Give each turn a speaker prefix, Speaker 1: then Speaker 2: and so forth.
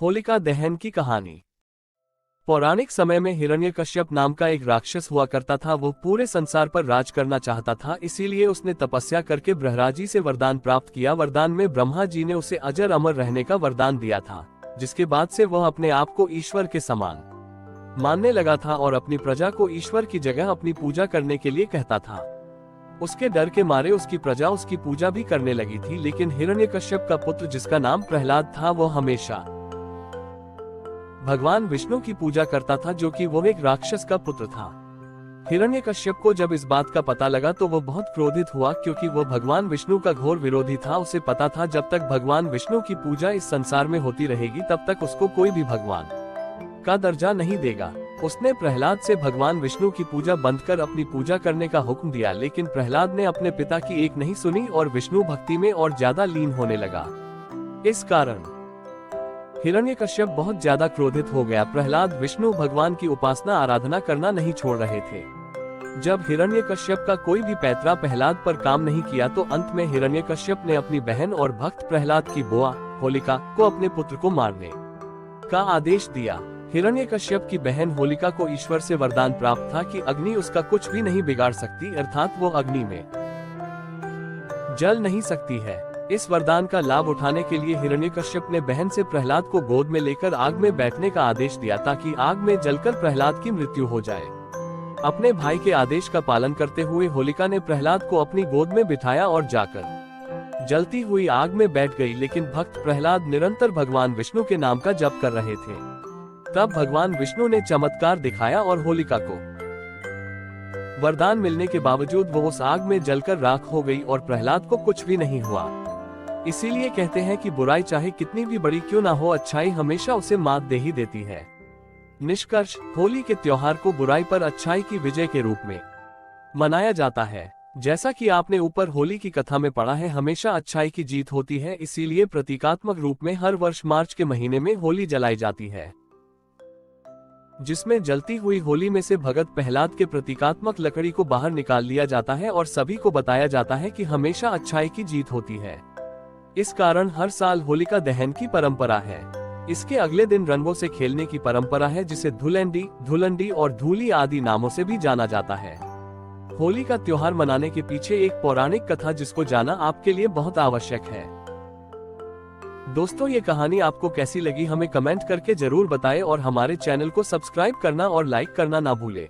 Speaker 1: होलिका दहन की कहानी। पौराणिक समय में हिरण्यकश्यप नाम का एक राक्षस हुआ करता था। वो पूरे संसार पर राज करना चाहता था, इसीलिए उसने तपस्या करके ब्रह्राजी से वरदान प्राप्त किया। वरदान में ब्रह्मा जी ने उसे अजर अमर रहने का वरदान दिया था, जिसके बाद से वह अपने आप को ईश्वर के समान मानने लगा था और अपनी प्रजा को ईश्वर की जगह अपनी पूजा करने के लिए कहता था। उसके डर के मारे उसकी प्रजा उसकी पूजा भी करने लगी थी, लेकिन हिरण्यकश्यप का पुत्र, जिसका नाम प्रहलाद था, वो हमेशा भगवान विष्णु की पूजा करता था, जो कि वो एक राक्षस का पुत्र था। हिरण्यकश्यप को जब इस बात का पता लगा तो वो बहुत क्रोधित हुआ, क्योंकि वो भगवान विष्णु का घोर विरोधी था। उसे पता था जब तक भगवान विष्णु की पूजा इस संसार में होती रहेगी तब तक उसको कोई भी भगवान का दर्जा नहीं देगा। उसने प्रहलाद से भगवान विष्णु की पूजा बंद कर अपनी पूजा करने का हुक्म दिया, लेकिन प्रहलाद ने अपने पिता की एक नहीं सुनी और विष्णु भक्ति में और ज्यादा लीन होने लगा। इस कारण हिरण्यकश्यप बहुत ज्यादा क्रोधित हो गया। प्रहलाद विष्णु भगवान की उपासना आराधना करना नहीं छोड़ रहे थे। जब हिरण्यकश्यप का कोई भी पैतरा प्रहलाद पर काम नहीं किया तो अंत में हिरण्यकश्यप ने अपनी बहन और भक्त प्रहलाद की बुआ होलिका को अपने पुत्र को मारने का आदेश दिया। हिरण्यकश्यप की बहन होलिका को ईश्वर से वरदान प्राप्त था कि अग्नि उसका कुछ भी नहीं बिगाड़ सकती, अर्थात वो अग्नि में जल नहीं सकती है। इस वरदान का लाभ उठाने के लिए हिरण्यकश्यप ने बहन से प्रहलाद को गोद में लेकर आग में बैठने का आदेश दिया, ताकि आग में जलकर प्रहलाद की मृत्यु हो जाए। अपने भाई के आदेश का पालन करते हुए होलिका ने प्रहलाद को अपनी गोद में बिठाया और जाकर जलती हुई आग में बैठ गई। लेकिन भक्त प्रहलाद निरंतर भगवान विष्णु के नाम का जप कर रहे थे। तब भगवान विष्णु ने चमत्कार दिखाया और होलिका को वरदान मिलने के बावजूद वो उस आग में जलकर राख हो गई और प्रहलाद को कुछ भी नहीं हुआ। इसीलिए कहते हैं कि बुराई चाहे कितनी भी बड़ी क्यों ना हो, अच्छाई हमेशा उसे मात दे ही देती है। निष्कर्ष, होली के त्योहार को बुराई पर अच्छाई की विजय के रूप में मनाया जाता है। जैसा कि आपने ऊपर होली की कथा में पढ़ा है, हमेशा अच्छाई की जीत होती है। इसीलिए प्रतीकात्मक रूप में हर वर्ष मार्च के महीने में होली जलाई जाती है, जिसमें जलती हुई होली में से भगत प्रहलाद के प्रतीकात्मक लकड़ी को बाहर निकाल लिया जाता है और सभी को बताया जाता है कि हमेशा अच्छाई की जीत होती है। इस कारण हर साल होलिका दहन की परंपरा है। इसके अगले दिन रंगों से खेलने की परंपरा है, जिसे धुलंडी, धुलंडी और धूली आदि नामों से भी जाना जाता है। होली का त्योहार मनाने के पीछे एक पौराणिक कथा, जिसको जाना आपके लिए बहुत आवश्यक है। दोस्तों, ये कहानी आपको कैसी लगी हमें कमेंट करके जरूर बताएं और हमारे चैनल को सब्सक्राइब करना और लाइक करना ना भूलें।